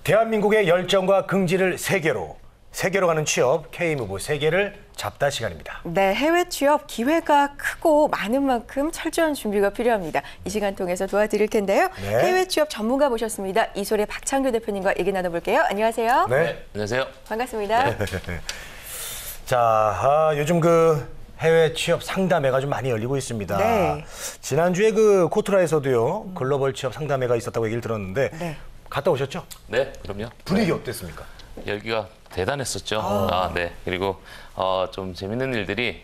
대한민국의 열정과 긍지를 세계로 가는 취업 K무브 세계를 잡다 시간입니다. 네, 해외 취업 기회가 크고 많은 만큼 철저한 준비가 필요합니다. 이 시간 통해서 도와드릴 텐데요. 네. 해외 취업 전문가 모셨습니다. 이소래 박창규 대표님과 얘기 나눠볼게요. 안녕하세요. 네. 안녕하세요. 반갑습니다. 자, 요즘 해외 취업 상담회가 좀 많이 열리고 있습니다. 네. 지난주에 코트라에서도요, 글로벌 취업 상담회가 있었다고 얘기를 들었는데, 네. 갔다 오셨죠? 네, 그럼요. 분위기 어땠습니까? 열기가 대단했었죠. 네. 그리고 좀 재밌는 일들이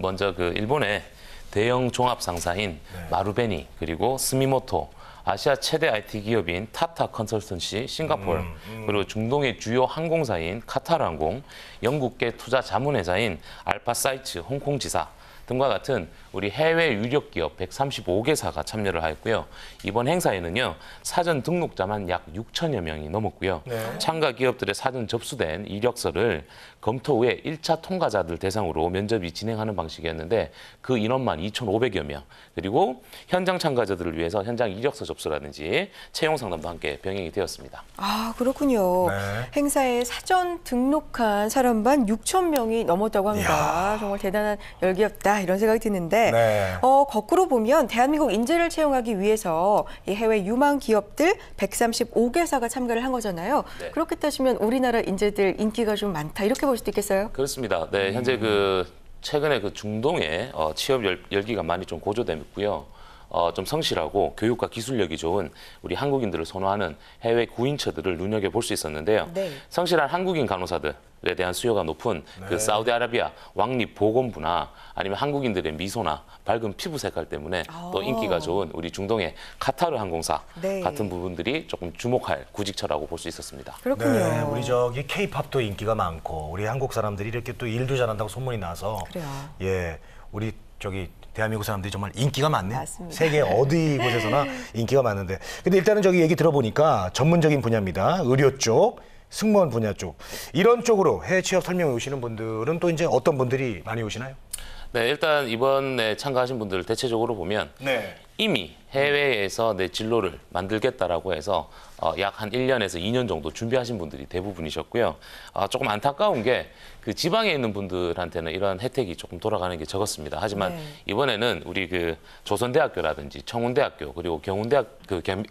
먼저 일본의 대형 종합 상사인 마루베니 그리고 스미모토 아시아 최대 IT 기업인 타타 컨설턴시 싱가포르 그리고 중동의 주요 항공사인 카타르 항공, 영국계 투자 자문회사인 알파사이츠 홍콩 지사 등과 같은 우리 해외 유력 기업 135개사가 참여를 하였고요. 이번 행사에는요, 사전 등록자만 약 6천여 명이 넘었고요. 네. 참가 기업들의 사전 접수된 이력서를 검토 후에 1차 통과자들 대상으로 면접이 진행하는 방식이었는데 그 인원만 2,500여 명. 그리고 현장 참가자들을 위해서 현장 이력서 접수라든지 채용 상담도 함께 병행이 되었습니다. 아, 그렇군요. 네. 행사에 사전 등록한 사람만 6천 명이 넘었다고 합니다. 이야. 정말 대단한 열기였다 이런 생각이 드는데 네. 거꾸로 보면 대한민국 인재를 채용하기 위해서 이 해외 유망 기업들 135개사가 참가를 한 거잖아요. 네. 그렇게 따지면 우리나라 인재들 인기가 좀 많다 이렇게 볼 수도 있겠어요? 그렇습니다. 네, 현재 최근에 중동에 취업 열기가 많이 좀 고조됐고요. 좀 성실하고 교육과 기술력이 좋은 우리 한국인들을 선호하는 해외 구인처들을 눈여겨볼 수 있었는데요. 네. 성실한 한국인 간호사들에 대한 수요가 높은 사우디아라비아 왕립보건부나 아니면 한국인들의 미소나 밝은 피부 색깔 때문에 또 인기가 좋은 우리 중동의 카타르 항공사 네. 같은 부분들이 조금 주목할 구직처라고 볼 수 있었습니다. 그렇군요. 네, 우리 K-팝도 인기가 많고, 우리 한국 사람들이 이렇게 또 일도 잘한다고 소문이 나서, 그래요. 예, 우리 대한민국 사람들이 정말 인기가 많네요. 맞습니다. 세계 어디 곳에서나 인기가 많은데. 근데 일단은 얘기 들어보니까 전문적인 분야입니다. 의료 쪽, 승무원 분야 쪽. 이런 쪽으로 해외 취업 설명해 오시는 분들은 또 이제 어떤 분들이 많이 오시나요? 네, 일단 이번에 참가하신 분들 대체적으로 보면 네. 이미 해외에서 내 진로를 만들겠다라고 해서 약 한 1년에서 2년 정도 준비하신 분들이 대부분이셨고요. 조금 안타까운 게 지방에 있는 분들한테는 이런 혜택이 조금 돌아가는 게 적었습니다. 하지만 네. 이번에는 우리 조선대학교라든지 청운대학교 그리고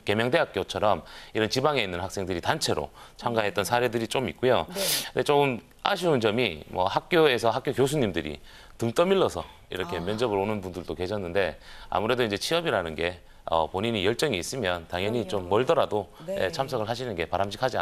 계명대학교처럼 이런 지방에 있는 학생들이 단체로 참가했던 사례들이 좀 있고요. 네. 근데 조금 아쉬운 점이 학교에서 학교 교수님들이 등 떠밀러서 이렇게 면접을 오는 분들도 계셨는데 아무래도 이제 취업이라는 게 본인이 열정이 있으면 당연히 좀 멀더라도 네. 참석을 하시는 게 바람직하지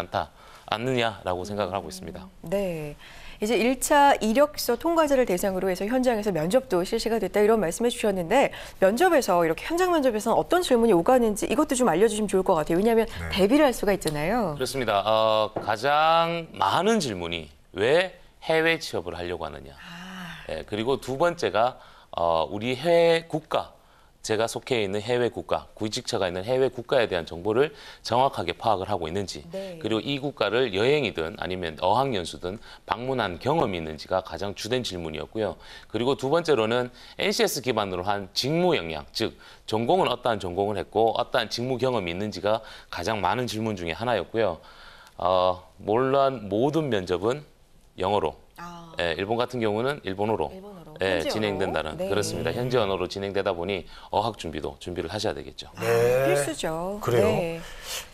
않느냐라고 생각을 하고 있습니다. 네. 이제 1차 이력서 통과자를 대상으로 해서 현장에서 면접도 실시가 됐다 이런 말씀해 주셨는데 면접에서 이렇게 현장 면접에서는 어떤 질문이 오가는지 이것도 좀 알려주시면 좋을 것 같아요. 왜냐하면 대비를 할 수가 있잖아요. 그렇습니다. 가장 많은 질문이 왜 해외 취업을 하려고 하느냐. 그리고 두 번째가 우리 해외 국가, 제가 속해 있는 해외 국가, 구직처가 있는 해외 국가에 대한 정보를 정확하게 파악을 하고 있는지, 네. 그리고 이 국가를 여행이든 아니면 어학연수든 방문한 경험이 있는지가 가장 주된 질문이었고요. 그리고 두 번째로는 NCS 기반으로 한 직무 역량, 즉 전공은 어떠한 전공을 했고 어떠한 직무 경험이 있는지가 가장 많은 질문 중에 하나였고요. 물론 모든 면접은 영어로, 일본 같은 경우는 일본어로. 현지 진행된다는 언어로? 네. 그렇습니다. 현지 언어로 진행되다 보니 어학 준비를 하셔야 되겠죠. 네. 필수죠. 그래요? 네.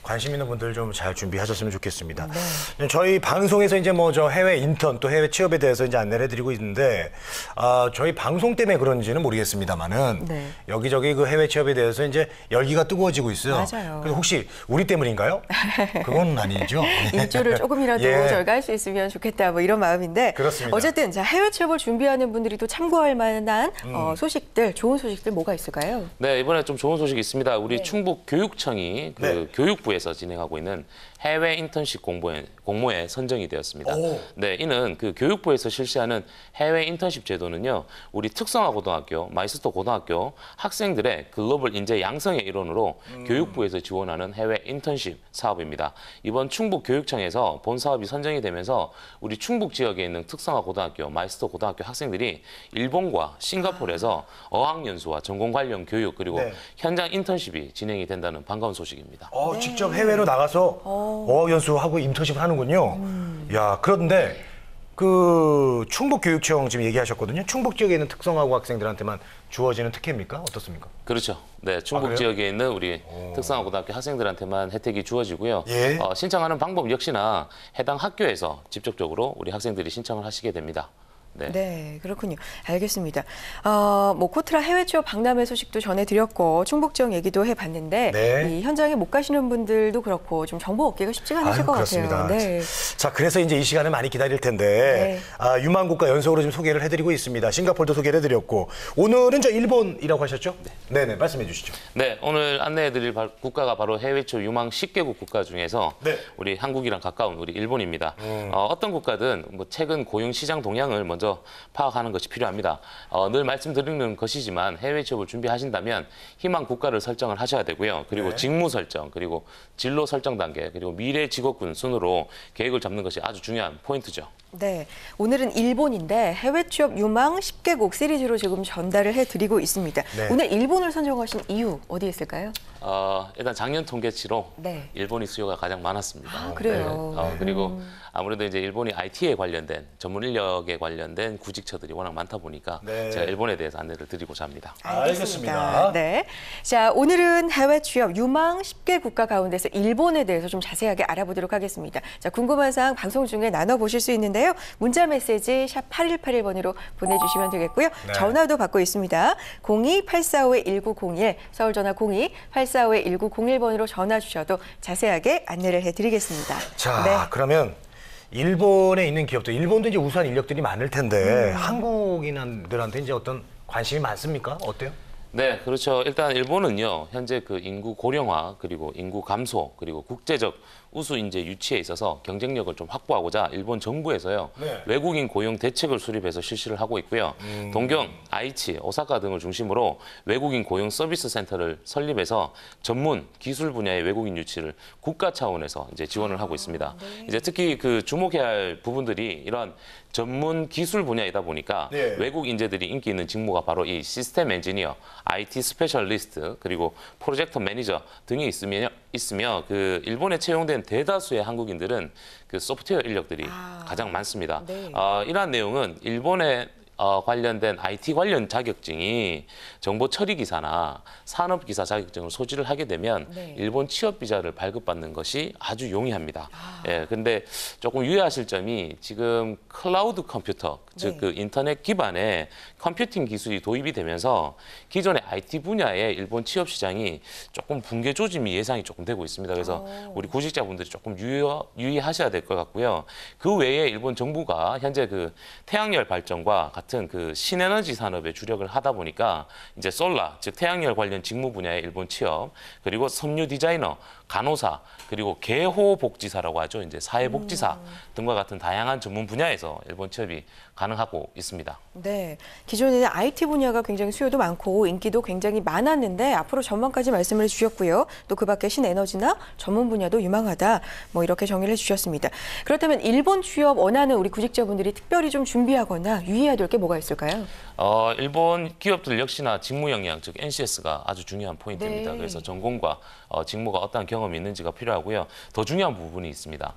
관심 있는 분들 좀 잘 준비하셨으면 좋겠습니다. 저희 방송에서 이제 저 해외 인턴 또 해외 취업에 대해서 이제 안내를 해드리고 있는데 저희 방송 때문에 그런지는 모르겠습니다만은 네. 여기저기 해외 취업에 대해서 이제 열기가 뜨거워지고 있어요. 맞아요. 그래서 혹시 우리 때문인가요? 그건 아니죠. 일조를 조금이라도 예. 저희가 할 수 있으면 좋겠다 뭐 이런 마음인데 그렇습니다. 어쨌든 자, 해외 취업을 준비하는 분들이 또 참고할 만한 소식들, 좋은 소식들 뭐가 있을까요? 네, 이번에 좀 좋은 소식이 있습니다. 우리 네. 충북 교육청이 네. 교육부에서 진행하고 있는 해외 인턴십 공모에 선정이 되었습니다. 오. 네, 이는 교육부에서 실시하는 해외 인턴십 제도는요, 우리 특성화 고등학교, 마이스터 고등학교 학생들의 글로벌 인재 양성의 일환으로 교육부에서 지원하는 해외 인턴십 사업입니다. 이번 충북 교육청에서 본 사업이 선정이 되면서 우리 충북 지역에 있는 있는 특성화 고등학교, 마이스터 고등학교 학생들이 일본과 싱가포르에서 어학연수와 전공 관련 교육 그리고 네. 현장 인턴십이 진행이 된다는 반가운 소식입니다. 직접 해외로 나가서 어학연수하고 인턴십을 하는군요. 야, 그런데 그 충북교육청 지금 얘기하셨거든요. 충북 지역에 있는 특성화고 학생들한테만 주어지는 특혜입니까? 어떻습니까? 그렇죠. 네, 충북 그래요? 지역에 있는 우리 특성화 고등학교 학생들한테만 혜택이 주어지고요. 예. 신청하는 방법 역시나 해당 학교에서 직접적으로 우리 학생들이 신청을 하시게 됩니다. 네. 네, 그렇군요. 알겠습니다. 뭐 코트라 해외 취업 박람회 소식도 전해드렸고 충북 지역 얘기도 해봤는데 네. 이 현장에 못 가시는 분들도 그렇고 좀 정보 얻기가 쉽지가 않으실 것 그렇습니다. 같아요. 네. 자, 그래서 이제 이 시간을 많이 기다릴 텐데 유망국가 연속으로 지금 소개를 해드리고 있습니다. 싱가포르도 소개를 해드렸고 오늘은 저 일본이라고 하셨죠? 네, 네, 말씀해 주시죠. 네, 오늘 안내해드릴 국가가 바로 해외 취업 유망 10개국 국가 중에서 네. 우리 한국이랑 가까운 우리 일본입니다. 어떤 국가든 뭐 최근 고용 시장 동향을 먼저 파악하는 것이 필요합니다. 늘 말씀드리는 것이지만 해외 취업을 준비하신다면 희망 국가를 설정을 하셔야 되고요. 그리고 네. 직무 설정, 그리고 진로 설정 단계, 그리고 미래 직업군 순으로 계획을 잡는 것이 아주 중요한 포인트죠. 네, 오늘은 일본인데 해외 취업 유망 10개국 시리즈로 지금 전달을 해드리고 있습니다. 네. 오늘 일본을 선정하신 이유 어디에 있을까요? 일단 작년 통계치로 네. 일본이 수요가 가장 많았습니다. 그래요? 네. 그리고 아무래도 이제 일본이 IT에 관련된 전문 인력에 관련된 구직처들이 워낙 많다 보니까 네. 제가 일본에 대해서 안내를 드리고자 합니다. 알겠습니다. 네. 자, 오늘은 해외 취업 유망 10개 국가 가운데서 일본에 대해서 좀 자세하게 알아보도록 하겠습니다. 자, 궁금한 사항 방송 중에 나눠보실 수 있는데요. 문자 메시지 샵 8181번으로 보내주시면 되겠고요. 네. 전화도 받고 있습니다. 02-845-1901, 서울 전화 02-845-1901번으로 전화 주셔도 자세하게 안내를 해드리겠습니다. 자, 네. 그러면 일본에 있는 기업들, 일본도 이제 우수한 인력들이 많을 텐데 한국인들한테 이제 어떤 관심이 많습니까? 어때요? 네, 그렇죠. 일단 일본은요, 현재 그 인구 고령화, 그리고 인구 감소, 그리고 국제적 우수 인재 유치에 있어서 경쟁력을 좀 확보하고자 일본 정부에서요, 네. 외국인 고용 대책을 수립해서 실시를 하고 있고요. 동경, 아이치, 오사카 등을 중심으로 외국인 고용 서비스 센터를 설립해서 전문 기술 분야의 외국인 유치를 국가 차원에서 이제 지원을 하고 있습니다. 이제 특히 그 주목해야 할 부분들이 이런 전문 기술 분야이다 보니까 네. 외국 인재들이 인기 있는 직무가 바로 이 시스템 엔지니어, IT 스페셜리스트, 그리고 프로젝트 매니저 등이 있으며 그 일본에 채용된 대다수의 한국인들은 그 소프트웨어 인력들이 가장 많습니다. 네. 이러한 내용은 일본의 관련된 IT 관련 자격증이 정보 처리 기사나 산업 기사 자격증을 소지를 하게 되면 네. 일본 취업 비자를 발급받는 것이 아주 용이합니다. 예, 근데 조금 유의하실 점이 지금 클라우드 컴퓨터, 즉 그 인터넷 기반의 컴퓨팅 기술이 도입이 되면서 기존의 IT 분야의 일본 취업 시장이 조금 붕괴 조짐이 예상이 조금 되고 있습니다. 그래서 우리 구직자분들이 조금 유의하셔야 될 것 같고요. 그 외에 일본 정부가 현재 그 태양열 발전과 같은 그 신에너지 산업에 주력을 하다 보니까 이제 솔라, 즉 태양열 관련 직무 분야의 일본 취업, 그리고 섬유 디자이너, 간호사, 그리고 개호복지사라고 하죠. 이제 사회복지사 등과 같은 다양한 전문 분야에서 일본 취업이 가능하고 있습니다. 네, 기존에는 IT 분야가 굉장히 수요도 많고 인기도 굉장히 많았는데 앞으로 전망까지 말씀을 해주셨고요. 또 그 밖에 신에너지나 전문 분야도 유망하다. 뭐 이렇게 정의를 해주셨습니다. 그렇다면 일본 취업 원하는 우리 구직자분들이 특별히 좀 준비하거나 유의해야 될 게 뭐가 있을까요? 일본 기업들 역시나 직무 역량, 즉 NCS가 아주 중요한 포인트입니다. 네. 그래서 전공과 직무가 어떠한 경험이 있는지가 필요하고요. 더 중요한 부분이 있습니다.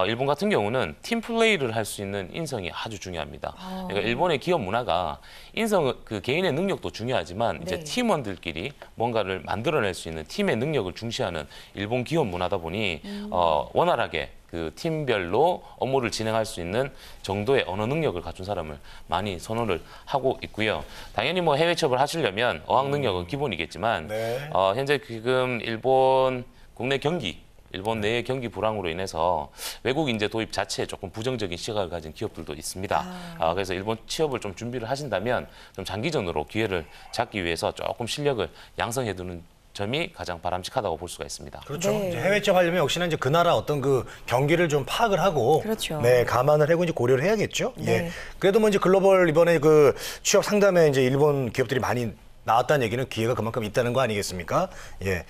일본 같은 경우는 팀 플레이를 할 수 있는 인성이 아주 중요합니다. 그러니까 일본의 기업 문화가 그 개인의 능력도 중요하지만 이제 네. 팀원들끼리 뭔가를 만들어낼 수 있는 팀의 능력을 중시하는 일본 기업 문화다 보니 원활하게 그 팀별로 업무를 진행할 수 있는 정도의 언어 능력을 갖춘 사람을 많이 선호를 하고 있고요. 당연히 뭐 해외 취업을 하시려면 어학 능력은 기본이겠지만 네. 현재 지금 일본 국내 경기, 일본 내의 경기 불황으로 인해서 외국 인재 도입 자체에 조금 부정적인 시각을 가진 기업들도 있습니다. 그래서 일본 취업을 좀 준비를 하신다면 좀 장기전으로 기회를 잡기 위해서 조금 실력을 양성해두는 점이 가장 바람직하다고 볼 수가 있습니다. 그렇죠. 네. 이제 해외 취업하려면 역시나 이제 그 나라 어떤 그 경기를 좀 파악을 하고, 그렇죠. 네, 감안을 하고 이제 고려를 해야겠죠. 네. 예. 그래도 뭐 이제 글로벌 이번에 그 취업 상담에 이제 일본 기업들이 많이 나왔다는 얘기는 기회가 그만큼 있다는 거 아니겠습니까? 예.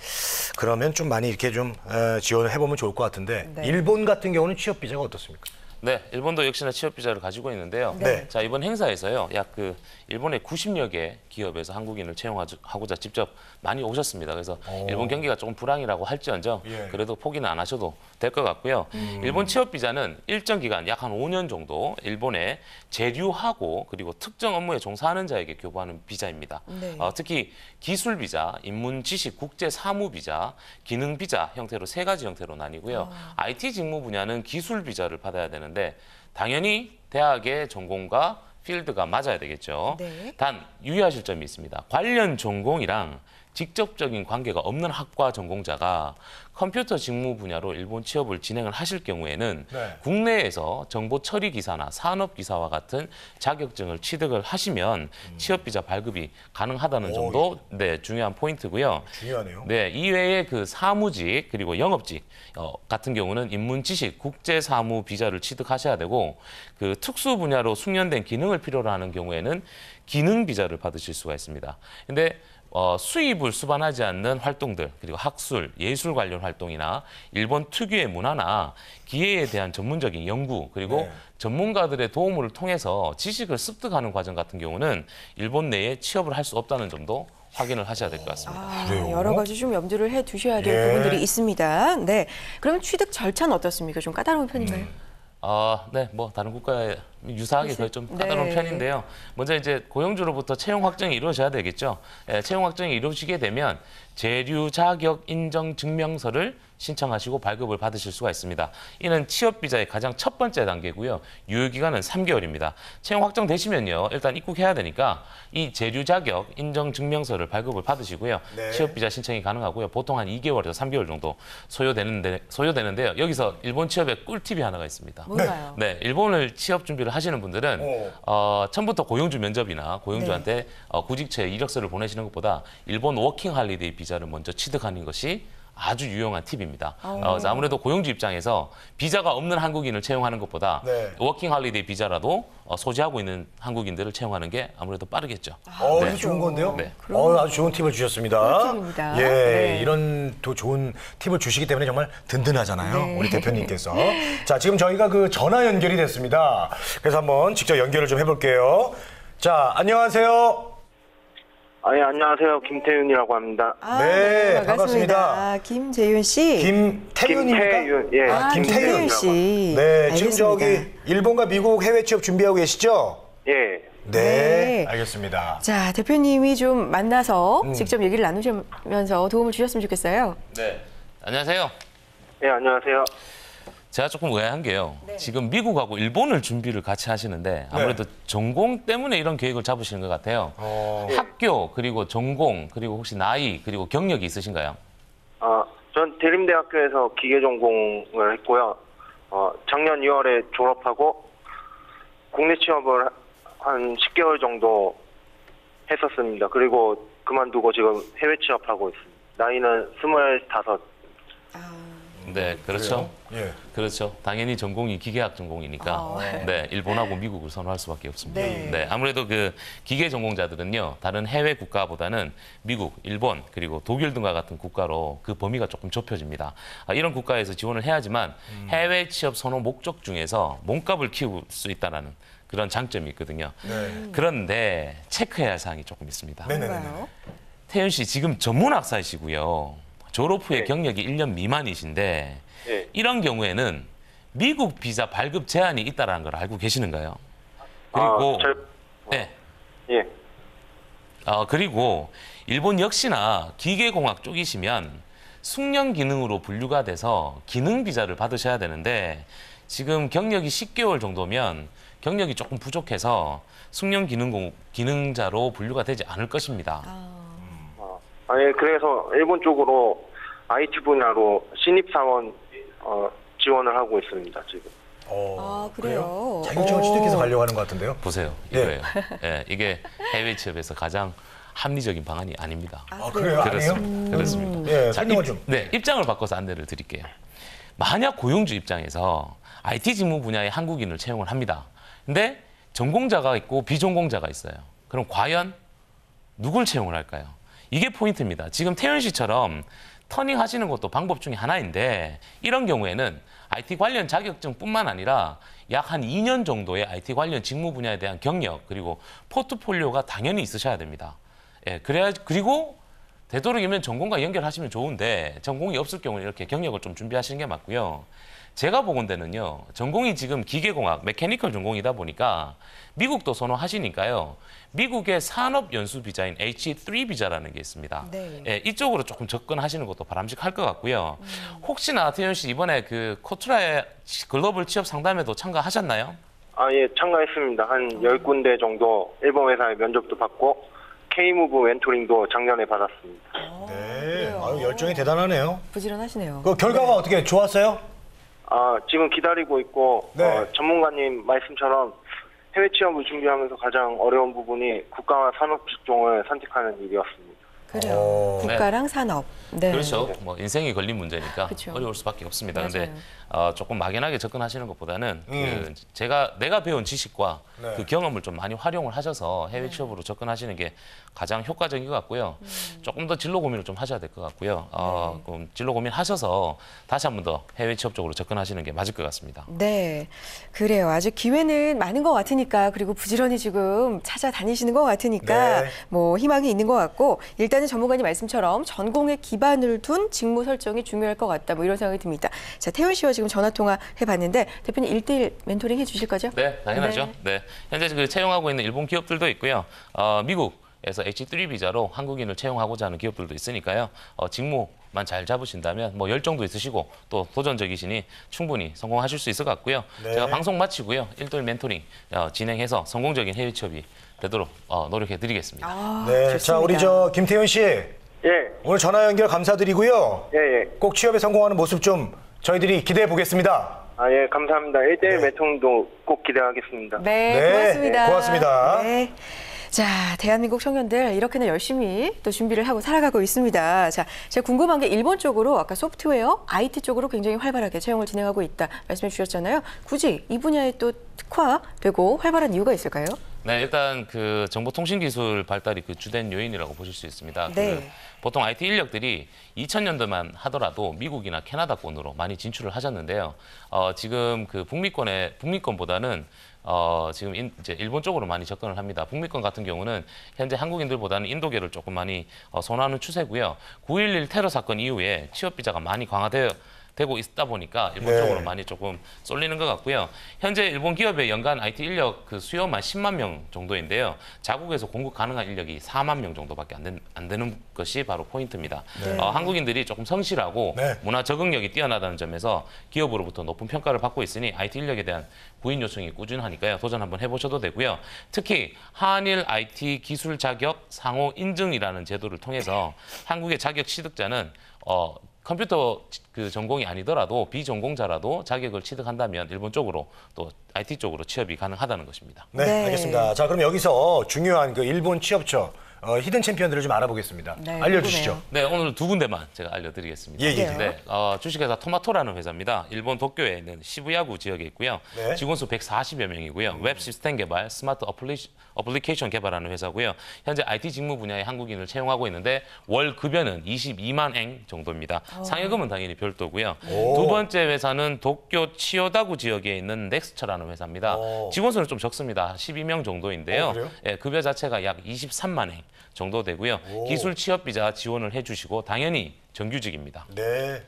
그러면 좀 많이 이렇게 좀 지원을 해보면 좋을 것 같은데 네. 일본 같은 경우는 취업 비자가 어떻습니까? 네, 일본도 역시나 취업 비자를 가지고 있는데요. 네. 자, 이번 행사에서요. 약 그 일본의 90여 개 기업에서 한국인을 채용하고자 직접 많이 오셨습니다. 그래서 일본 경기가 조금 불황이라고 할지언정 예. 그래도 포기는 안 하셔도 될 것 같고요. 일본 취업 비자는 일정 기간 약 한 5년 정도 일본에 재류하고 그리고 특정 업무에 종사하는 자에게 교부하는 비자입니다. 네. 특히 기술 비자, 인문 지식 국제 사무 비자, 기능 비자 형태로 세 가지 형태로 나뉘고요. IT 직무 분야는 기술 비자를 받아야 되는데 당연히 대학의 전공과 필드가 맞아야 되겠죠. 네. 단 유의하실 점이 있습니다. 관련 전공이랑 직접적인 관계가 없는 학과 전공자가 컴퓨터 직무 분야로 일본 취업을 진행을 하실 경우에는 네. 국내에서 정보 처리 기사나 산업 기사와 같은 자격증을 취득을 하시면 취업 비자 발급이 가능하다는 점도 네, 중요한 포인트고요. 중요하네요. 네, 이외에 그 사무직 그리고 영업직 같은 경우는 인문지식 국제사무 비자를 취득하셔야 되고 그 특수 분야로 숙련된 기능을 필요로 하는 경우에는 기능 비자를 받으실 수가 있습니다. 근데 수입을 수반하지 않는 활동들 그리고 학술, 예술 관련 활동이나 일본 특유의 문화나 기회에 대한 전문적인 연구 그리고 네. 전문가들의 도움을 통해서 지식을 습득하는 과정 같은 경우는 일본 내에 취업을 할 수 없다는 점도 확인을 하셔야 될 것 같습니다. 그래요? 여러 가지 좀 염두를 해 두셔야 될 예. 부분들이 있습니다. 네. 그럼 취득 절차는 어떻습니까? 좀 까다로운 편인가요? 네, 뭐 다른 국가에 유사하게 거의 좀 까다로운 네. 편인데요. 먼저 이제 고용주로부터 채용 확정이 이루어져야 되겠죠. 채용 확정이 이루어지게 되면 재류 자격 인정 증명서를 신청하시고 발급을 받으실 수가 있습니다. 이는 취업 비자의 가장 첫 번째 단계고요. 유효 기간은 3개월입니다. 채용 확정되시면요. 일단 입국해야 되니까 이 재류 자격 인정 증명서를 발급을 받으시고요. 네. 취업 비자 신청이 가능하고요. 보통 한 2개월에서 3개월 정도 소요되는데요. 여기서 일본 취업의 꿀팁이 하나가 있습니다. 뭔가요? 네, 일본을 취업 준비를 하시는 분들은 처음부터 고용주 면접이나 고용주한테 구직처에 이력서를 보내시는 것보다 일본 워킹 할리데이 비자를 먼저 취득하는 것이 아주 유용한 팁입니다. 그래서 아무래도 고용주 입장에서 비자가 없는 한국인을 채용하는 것보다 네. 워킹 할리데이 비자라도 소지하고 있는 한국인들을 채용하는 게 아무래도 빠르겠죠. 이거 네. 좋은 건데요. 네. 아주 좋은 팁을 주셨습니다. 꿀팁입니다. 예, 네. 이런 또 좋은 팁을 주시기 때문에 정말 든든하잖아요. 네. 우리 대표님께서. 자, 지금 저희가 그 전화 연결이 됐습니다. 그래서 한번 직접 연결을 좀 해볼게요. 자, 안녕하세요. 예, 안녕하세요. 김태윤이라고 합니다. 네, 반갑습니다. 김재윤 씨. 김태윤입니까? 김태윤, 예. 김태윤 씨. 네, 지금 알겠습니다. 저기 일본과 미국 해외 취업 준비하고 계시죠? 예. 네, 네. 알겠습니다. 자, 대표님이 좀 만나서 직접 얘기를 나누시면서 도움을 주셨으면 좋겠어요. 네. 안녕하세요. 예, 안녕하세요. 제가 조금 의아한 게요. 네. 지금 미국하고 일본을 준비를 같이 하시는데 아무래도 전공 때문에 이런 계획을 잡으시는 것 같아요. 학교 그리고 전공 그리고 혹시 나이 그리고 경력이 있으신가요? 전 대림대학교에서 기계 전공을 했고요. 작년 2월에 졸업하고 국내 취업을 한 10개월 정도 했었습니다. 그리고 그만두고 지금 해외 취업하고 있습니다. 나이는 25. 네, 그렇죠. 그래요? 예. 그렇죠. 당연히 전공이 기계학 전공이니까 네, 일본하고 미국을 선호할 수밖에 없습니다. 네. 네, 아무래도 그 기계 전공자들은요, 다른 해외 국가보다는 미국, 일본 그리고 독일 등과 같은 국가로 그 범위가 조금 좁혀집니다. 이런 국가에서 지원을 해야지만 해외 취업 선호 목적 중에서 몸값을 키울 수 있다라는 그런 장점이 있거든요. 네. 그런데 체크해야 할 사항이 조금 있습니다. 네네네. 뭔가요? 태윤 씨 지금 전문학사이시고요. 졸업 후에 네. 경력이 1년 미만이신데 예. 이런 경우에는 미국 비자 발급 제한이 있다는 걸 알고 계시는가요? 그리고 네. 예. 그리고 일본 역시나 기계공학 쪽이시면 숙련 기능으로 분류가 돼서 기능 비자를 받으셔야 되는데 지금 경력이 10개월 정도면 경력이 조금 부족해서 숙련 기능자로 분류가 되지 않을 것입니다. 예, 그래서 일본 쪽으로 IT 분야로 신입사원 지원을 하고 있습니다, 지금. 그래요? 자격증을 취득해서 가려고 하는 것 같은데요. 보세요. 예. 이거예요. 예, 이게 해외 취업에서 가장 합리적인 방안이 아닙니다. 그래요? 아니에요? 그렇습니다. 그렇습니다. 예, 자, 설명을 좀. 네, 입장을 바꿔서 안내를 드릴게요. 만약 고용주 입장에서 IT 직무 분야의 한국인을 채용을 합니다. 근데 전공자가 있고 비전공자가 있어요. 그럼 과연 누굴 채용을 할까요? 이게 포인트입니다. 지금 태연 씨처럼 터닝 하시는 것도 방법 중에 하나인데 이런 경우에는 IT 관련 자격증뿐만 아니라 약 한 2년 정도의 IT 관련 직무 분야에 대한 경력 그리고 포트폴리오가 당연히 있으셔야 됩니다. 예, 그리고 되도록이면 전공과 연결하시면 좋은데 전공이 없을 경우는 이렇게 경력을 좀 준비하시는 게 맞고요. 제가 보건대는요, 전공이 지금 기계공학, 메케니컬 전공이다 보니까 미국도 선호하시니까요. 미국의 산업연수비자인 H3 비자라는 게 있습니다. 네. 예, 이쪽으로 조금 접근하시는 것도 바람직할 것 같고요. 혹시나 태현 씨 이번에 그 코트라의 글로벌 취업 상담에도 참가하셨나요? 예, 참가했습니다. 한 10군데 정도 일본 회사에 면접도 받고 K무브 멘토링도 작년에 받았습니다. 네. 그래요. 아유, 열정이 대단하네요. 부지런하시네요. 그 결과가 어떻게 좋았어요? 지금 기다리고 있고 네. 전문가님 말씀처럼 해외 취업을 준비하면서 가장 어려운 부분이 국가와 산업 직종을 선택하는 일이었습니다. 그래요. 국가랑 산업. 네. 그렇죠. 뭐 인생이 걸린 문제니까 그쵸. 어려울 수밖에 없습니다. 근데 맞아요. 조금 막연하게 접근하시는 것보다는 그 내가 배운 지식과 네. 그 경험을 좀 많이 활용을 하셔서 해외 취업으로 접근하시는 게 가장 효과적인 것 같고요. 조금 더 진로 고민을 좀 하셔야 될 것 같고요. 그럼 진로 고민하셔서 다시 한 번 더 해외 취업 쪽으로 접근하시는 게 맞을 것 같습니다. 네, 그래요. 아직 기회는 많은 것 같으니까 그리고 부지런히 지금 찾아다니시는 것 같으니까 네. 뭐 희망이 있는 것 같고 일단은 전문가님 말씀처럼 전공에 기반을 둔 직무 설정이 중요할 것 같다. 뭐 이런 생각이 듭니다. 자, 태훈 씨와 지금 전화 통화 해봤는데 대표님 1대1 멘토링 해주실 거죠? 네, 당연하죠. 네. 현재 그 채용하고 있는 일본 기업들도 있고요. 미국에서 H3 비자로 한국인을 채용하고자 하는 기업들도 있으니까요. 직무만 잘 잡으신다면 뭐 열정도 있으시고 또 도전적이시니 충분히 성공하실 수 있을 것 같고요. 네. 제가 방송 마치고요. 1대1 멘토링 진행해서 성공적인 해외 취업이 되도록 노력해 드리겠습니다. 네. 좋습니다. 자, 우리 김태현 씨. 예, 오늘 전화 연결 감사드리고요. 예. 꼭 취업에 성공하는 모습 좀 저희들이 기대해 보겠습니다. 예, 감사합니다. 1대1 멘토링도 꼭 기대하겠습니다. 네, 네, 고맙습니다. 고맙습니다. 네. 자, 대한민국 청년들 이렇게나 열심히 또 준비를 하고 살아가고 있습니다. 자, 제가 궁금한 게 일본 쪽으로 아까 소프트웨어, IT 쪽으로 굉장히 활발하게 채용을 진행하고 있다 말씀해 주셨잖아요. 굳이 이 분야에 또 특화되고 활발한 이유가 있을까요? 네, 일단 그 정보통신기술 발달이 그 주된 요인이라고 보실 수 있습니다. 네. 보통 IT 인력들이 2000년대만 하더라도 미국이나 캐나다권으로 많이 진출을 하셨는데요. 지금 그 북미권보다는 지금 이제 일본 쪽으로 많이 접근을 합니다. 북미권 같은 경우는 현재 한국인들보다는 인도계를 조금 많이 선호하는 추세고요. 9.11 테러 사건 이후에 취업 비자가 많이 강화되고 있다 보니까 일본 네. 쪽으로 많이 조금 쏠리는 것 같고요. 현재 일본 기업의 연간 IT 인력 그 수요만 10만 명 정도인데요. 자국에서 공급 가능한 인력이 4만 명 정도밖에 안 되는 것이 바로 포인트입니다. 한국인들이 조금 성실하고 네. 문화 적응력이 뛰어나다는 점에서 기업으로부터 높은 평가를 받고 있으니 IT 인력에 대한 구인 요청이 꾸준하니까요. 도전 한번 해보셔도 되고요. 특히 한일 IT 기술 자격 상호 인증이라는 제도를 통해서 한국의 자격 취득자는 컴퓨터 그 전공이 아니더라도 비전공자라도 자격을 취득한다면 일본 쪽으로 또 IT 쪽으로 취업이 가능하다는 것입니다. 네, 네. 알겠습니다. 자, 그럼 여기서 중요한 그 일본 취업처 히든 챔피언들을 좀 알아보겠습니다. 네, 알려주시죠. 네, 오늘 두 군데만 제가 알려드리겠습니다. 예, 예. 네, 주식회사 토마토라는 회사입니다. 일본 도쿄에 있는 시부야구 지역에 있고요. 네. 직원 수 140여 명이고요. 웹 시스템 개발, 스마트 어플리케이션 개발하는 회사고요. 현재 IT 직무 분야에 한국인을 채용하고 있는데 월 급여는 22만 엔 정도입니다. 상여금은 당연히 별도고요. 오. 두 번째 회사는 도쿄 치요다구 지역에 있는 넥스처라는 회사입니다. 오. 직원 수는 좀 적습니다. 12명 정도인데요. 그래요? 예, 급여 자체가 약 23만 엔 정도 되고요. 오. 기술 취업 비자 지원을 해주시고 당연히 정규직입니다. 네,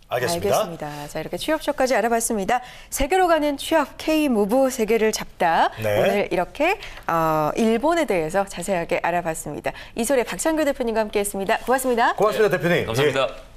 알겠습니다. 알겠습니다. 자, 이렇게 취업처까지 알아봤습니다. 세계로 가는 취업 K무브 세계를 잡다. 네. 오늘 이렇게 일본에 대해서 자세하게 알아봤습니다. 이소래 박찬규 대표님과 함께했습니다. 고맙습니다. 고맙습니다, 대표님. 감사합니다. 예.